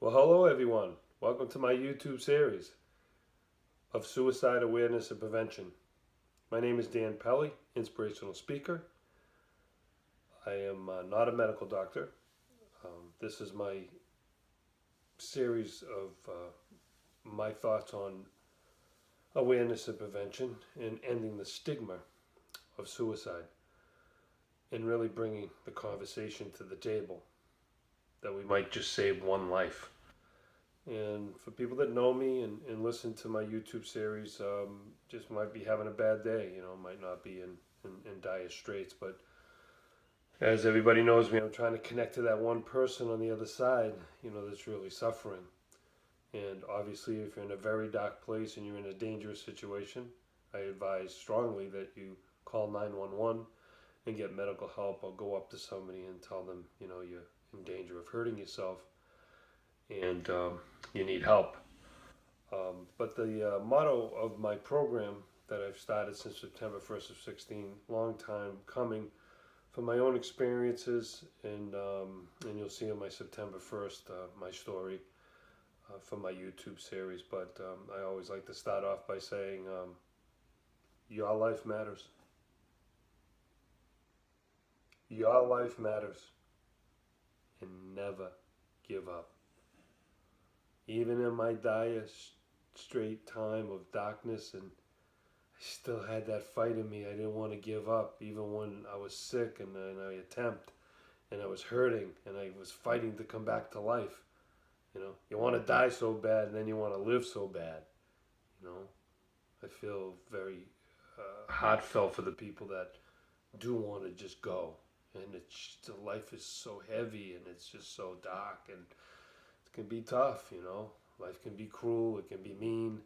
Well, hello everyone. Welcome to my YouTube series of suicide awareness and prevention. My name is Dan Pelly, inspirational speaker. I am not a medical doctor. This is my series of my thoughts on awareness and prevention and ending the stigma of suicide and really bringing the conversation to the table that we might just save one life. And for people that know me and listen to my YouTube series, just might be having a bad day, might not be in dire straits. But as everybody knows me, I'm trying to connect to that one person on the other side, that's really suffering. And obviously, if you're in a very dark place and you're in a dangerous situation, I advise strongly that you call 911 and get medical help, or go up to somebody and tell them, you're in danger of hurting yourself and you need help. But the motto of my program that I've started since September 1st of 16, long time coming, from my own experiences, and you'll see on my September 1st my story from my YouTube series. But I always like to start off by saying, your life matters. Your life matters, and never give up. Even in my dire straight time of darkness, and I still had that fight in me. I didn't want to give up, even when I was sick and I attempt and I was hurting and I was fighting to come back to life. You want to die so bad, and then you want to live so bad. I feel very heartfelt for the people that do want to just go, and life is so heavy and it's just so dark, and it can be tough. Life can be cruel, it can be mean,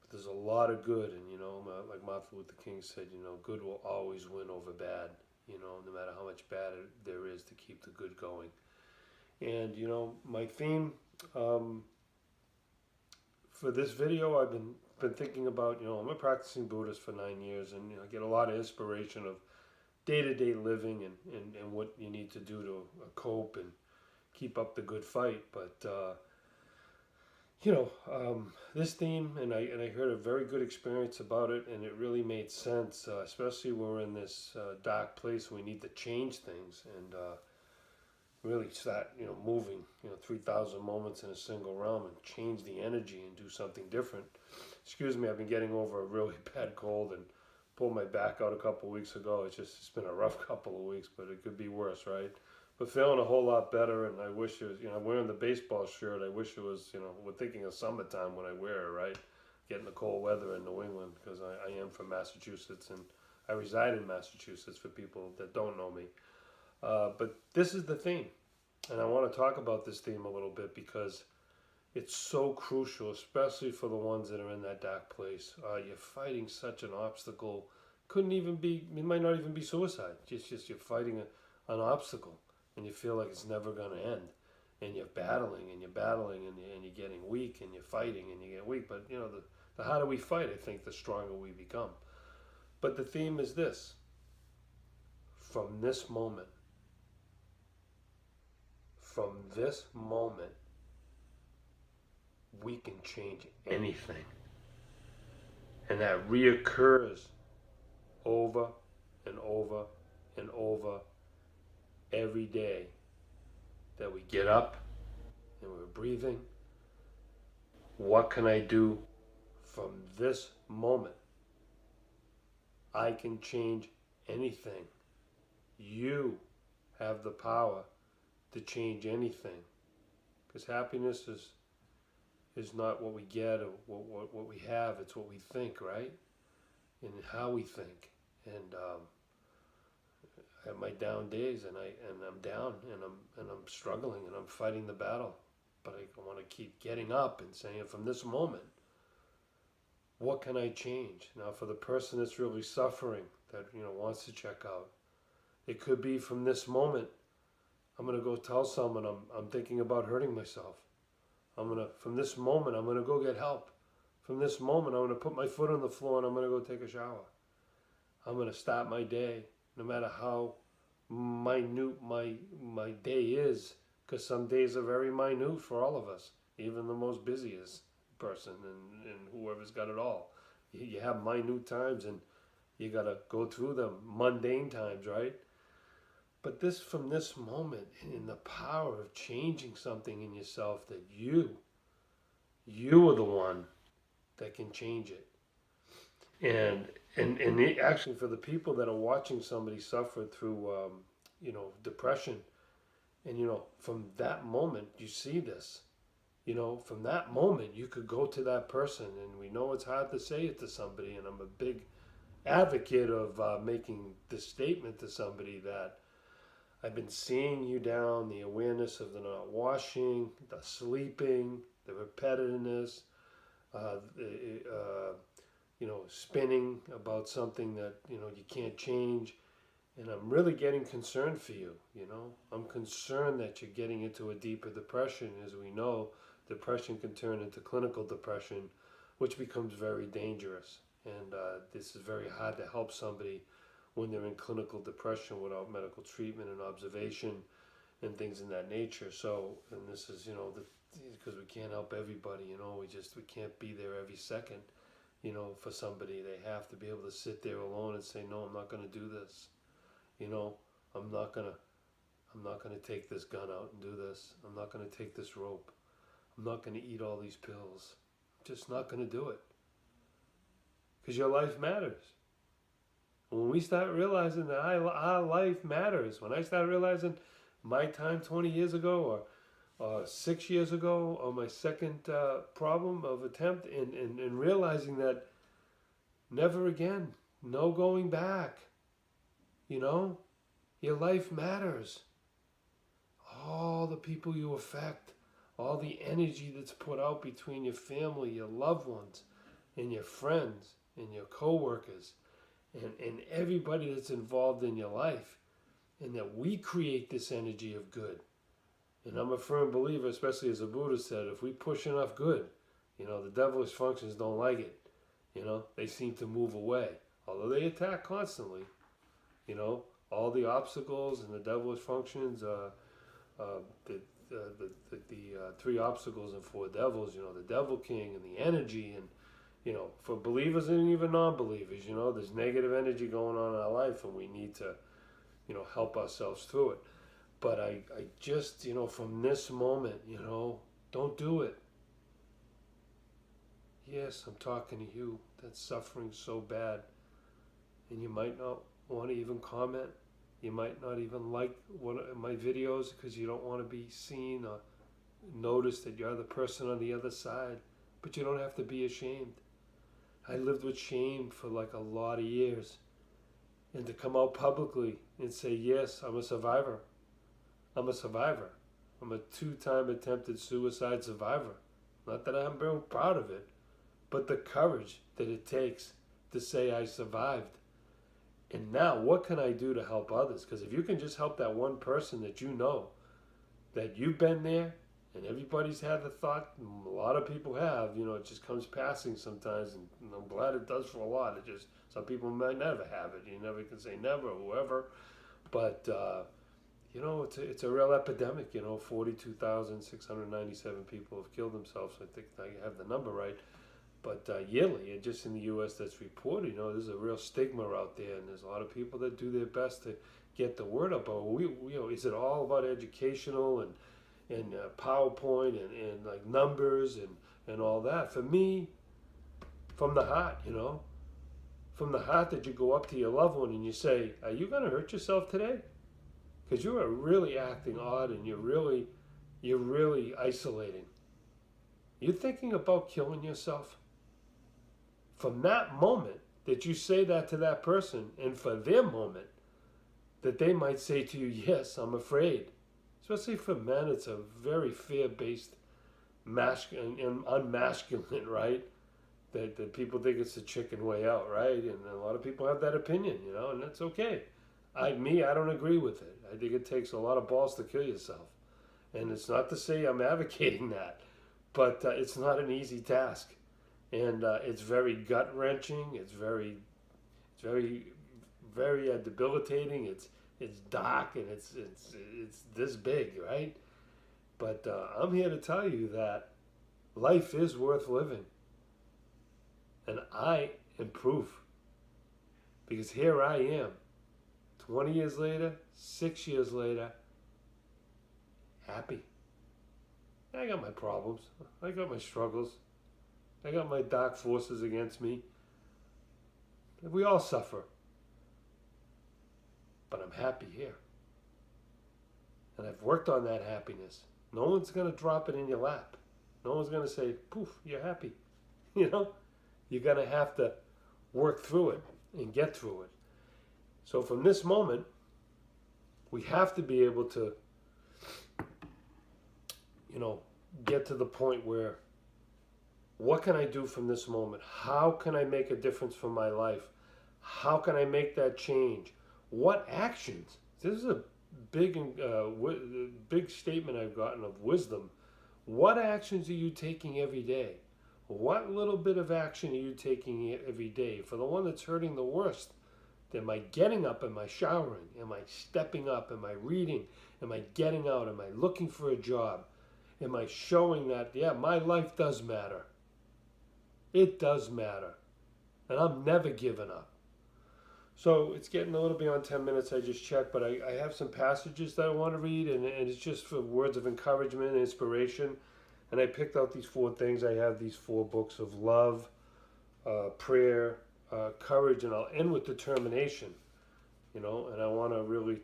but there's a lot of good. And like Martin Luther King said, good will always win over bad. No matter how much bad there is, to keep the good going. And my theme for this video, I've been thinking about. I'm a practicing Buddhist for 9 years, and I get a lot of inspiration of day-to-day living and what you need to do to cope and keep up the good fight. But this theme, and I heard a very good experience about it, and it really made sense, especially when we're in this dark place. We need to change things and really start, moving, 3,000 moments in a single realm, and change the energy and do something different. Excuse me, I've been getting over a really bad cold and pulled my back out a couple of weeks ago. It's been a rough couple of weeks, but it could be worse, right? But feeling a whole lot better, and I wish it was, I'm wearing the baseball shirt. I wish it was, we're thinking of summertime when I wear it, right? Getting the cold weather in New England, because I am from Massachusetts, and I reside in Massachusetts for people that don't know me. But this is the theme, and I want to talk about this theme a little bit because it's so crucial, especially for the ones that are in that dark place. You're fighting such an obstacle. It might not even be suicide. Just you're fighting an obstacle, and you feel like it's never going to end. And you're battling, and you're getting weak, and you're fighting, and you get weak. But, the harder we fight, I think, the stronger we become. But the theme is this: from this moment, we can change anything. And that reoccurs over and over and over every day that we get up and we're breathing. What can I do from this moment? I can change anything. You have the power to change anything, because happiness is not what we get or what we have. It's what we think, right? And how we think. And I have my down days, and I'm down, and I'm struggling, and I'm fighting the battle. But I want to keep getting up and saying, from this moment, what can I change? Now, for the person that's really suffering, that wants to check out, it could be, from this moment, I'm going to go tell someone I'm thinking about hurting myself. From this moment, I'm going to go get help. From this moment, I'm going to put my foot on the floor, and I'm going to go take a shower. I'm going to start my day, no matter how minute my day is, because some days are very minute for all of us, even the most busiest person and whoever's got it all. You have minute times and you got to go through them, mundane times, right? But this, from this moment, in the power of changing something in yourself, that you are the one that can change it. And it, actually, for the people that are watching somebody suffer through, depression, and from that moment you see this. From that moment you could go to that person, and we know it's hard to say it to somebody, and I'm a big advocate of making this statement to somebody that I've been seeing you down, the awareness of the not washing, the sleeping, the repetitiveness, spinning about something that, you can't change. And I'm really getting concerned for you, I'm concerned that you're getting into a deeper depression. As we know, depression can turn into clinical depression, which becomes very dangerous. And this is very hard to help somebody when they're in clinical depression without medical treatment and observation and things in that nature. So, and this is, because we can't help everybody, we can't be there every second, for somebody. They have to be able to sit there alone and say, no, I'm not going to do this. I'm not gonna take this gun out and do this. I'm not gonna take this rope. I'm not gonna eat all these pills. I'm just not gonna do it. Because your life matters. When we start realizing that our life matters, when I start realizing my time 20 years ago or 6 years ago on my second problem of attempt, and realizing that never again, no going back. Your life matters. All the people you affect, all the energy that's put out between your family, your loved ones, and your friends, and your co-workers, and everybody that's involved in your life, and that we create this energy of good. And I'm a firm believer, especially as the Buddha said, if we push enough good, the devilish functions don't like it. They seem to move away, although they attack constantly. All the obstacles and the devilish functions, the three obstacles and four devils, the devil king and the energy, and, for believers and even non-believers, there's negative energy going on in our life, and we need to, help ourselves through it. But I just, from this moment, don't do it. Yes, I'm talking to you that's suffering so bad, and you might not want to even comment. You might not even like one of my videos because you don't want to be seen or notice that you're the person on the other side. But you don't have to be ashamed. I lived with shame for like a lot of years. And to come out publicly and say, yes, I'm a survivor. I'm a survivor. I'm a 2-time attempted suicide survivor. Not that I'm very proud of it, but the courage that it takes to say I survived. And now, what can I do to help others? Because if you can just help that one person that that you've been there, and everybody's had the thought, a lot of people have, it just comes passing sometimes, and I'm glad it does for a lot. It just, some people might never have it. You never can say never, whoever. But, it's a real epidemic. 42,697 people have killed themselves. I think I have the number right. But yearly, and just in the U.S. that's reported, there's a real stigma out there, and there's a lot of people that do their best to get the word up. But is it all about educational and PowerPoint and like numbers and all that? For me, from the heart, from the heart, that you go up to your loved one and you say, "Are you going to hurt yourself today? Because you are really acting odd, and you're really isolating. You're thinking about killing yourself." From that moment that you say that to that person, and for their moment that they might say to you, yes, I'm afraid. Especially for men, it's a very fear-based masculine and unmasculine, right? That people think it's the chicken way out, right? And a lot of people have that opinion, and that's okay. I don't agree with it. I think it takes a lot of balls to kill yourself. And it's not to say I'm advocating that, but it's not an easy task. And it's very gut-wrenching. It's very, very debilitating. It's dark, and it's this big, right? But I'm here to tell you that life is worth living. And I am proof. Because here I am, 20 years later, 6 years later, happy. I got my problems. I got my struggles. I got my dark forces against me. We all suffer. But I'm happy here. And I've worked on that happiness. No one's going to drop it in your lap. No one's going to say, poof, you're happy. You know, you're going to have to work through it and get through it. So from this moment, we have to be able to, get to the point where, what can I do from this moment? How can I make a difference for my life? How can I make that change? What actions? This is a big statement I've gotten of wisdom. What actions are you taking every day? What little bit of action are you taking every day? For the one that's hurting the worst, am I getting up? Am I showering? Am I stepping up? Am I reading? Am I getting out? Am I looking for a job? Am I showing that, yeah, my life does matter? It does matter. And I'm never giving up. So it's getting a little beyond 10 minutes, I just checked, but I have some passages that I want to read, and it's just for words of encouragement and inspiration. And I picked out these 4 things. I have these 4 books of love, prayer, courage, and I'll end with determination. And I want to really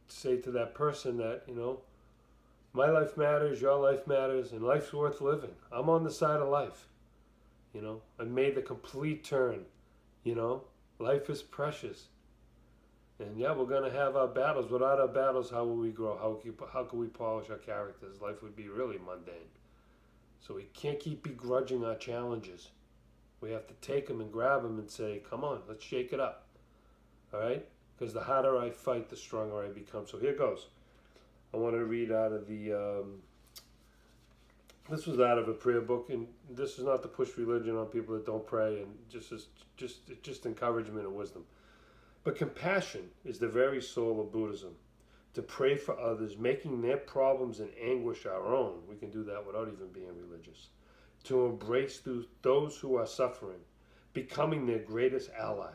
say to that person that, my life matters, your life matters, and life's worth living. I'm on the side of life. I made the complete turn. Life is precious. And yeah, we're going to have our battles. Without our battles, how will we grow? How can we polish our characters? Life would be really mundane. So we can't keep begrudging our challenges. We have to take them and grab them and say, come on, let's shake it up. All right? Because the harder I fight, the stronger I become. So here goes. I want to read out of the... this was out of a prayer book, and this is not to push religion on people that don't pray, and just encouragement and wisdom. But compassion is the very soul of Buddhism. To pray for others, making their problems and anguish our own. We can do that without even being religious. To embrace those who are suffering, becoming their greatest ally.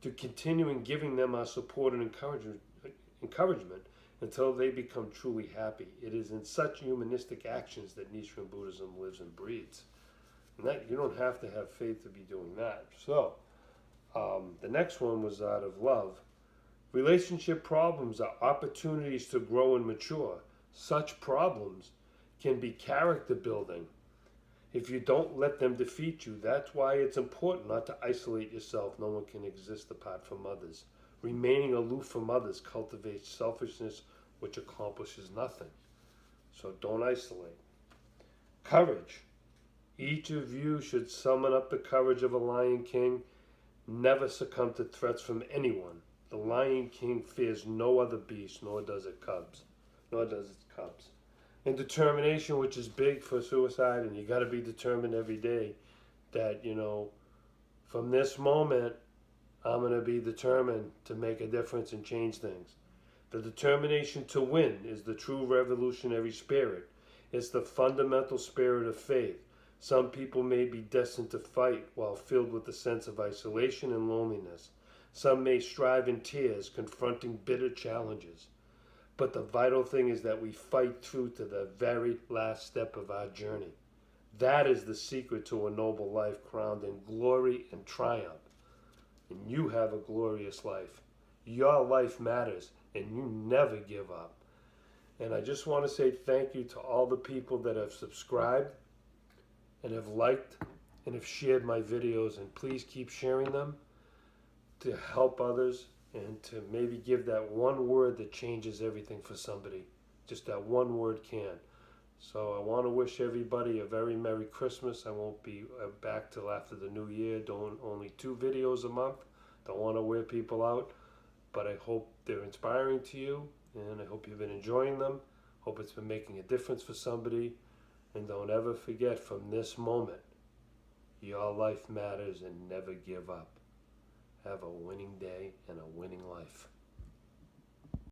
To continuing giving them our support and encouragement until they become truly happy. It is in such humanistic actions that Nichiren Buddhism lives and breathes. And that you don't have to have faith to be doing that. So, the next one was out of love. Relationship problems are opportunities to grow and mature. Such problems can be character building if you don't let them defeat you. That's why it's important not to isolate yourself. No one can exist apart from others. Remaining aloof from others cultivates selfishness, which accomplishes nothing. So don't isolate. Courage. Each of you should summon up the courage of a lion king. Never succumb to threats from anyone. The Lion King fears no other beast, nor does its cubs. And determination, which is big for suicide, and you got to be determined every day that, from this moment, I'm going to be determined to make a difference and change things. The determination to win is the true revolutionary spirit. It's the fundamental spirit of faith. Some people may be destined to fight while filled with a sense of isolation and loneliness. Some may strive in tears, confronting bitter challenges. But the vital thing is that we fight through to the very last step of our journey. That is the secret to a noble life crowned in glory and triumph. And you have a glorious life. Your life matters, and you never give up. And I just want to say thank you to all the people that have subscribed and have liked and have shared my videos. And please keep sharing them to help others and to maybe give that one word that changes everything for somebody. Just that one word can. So I want to wish everybody a very Merry Christmas. I won't be back till after the New Year, doing only 2 videos a month. Don't want to wear people out, but I hope they're inspiring to you, and I hope you've been enjoying them. Hope it's been making a difference for somebody. And don't ever forget, from this moment, your life matters, and never give up. Have a winning day and a winning life.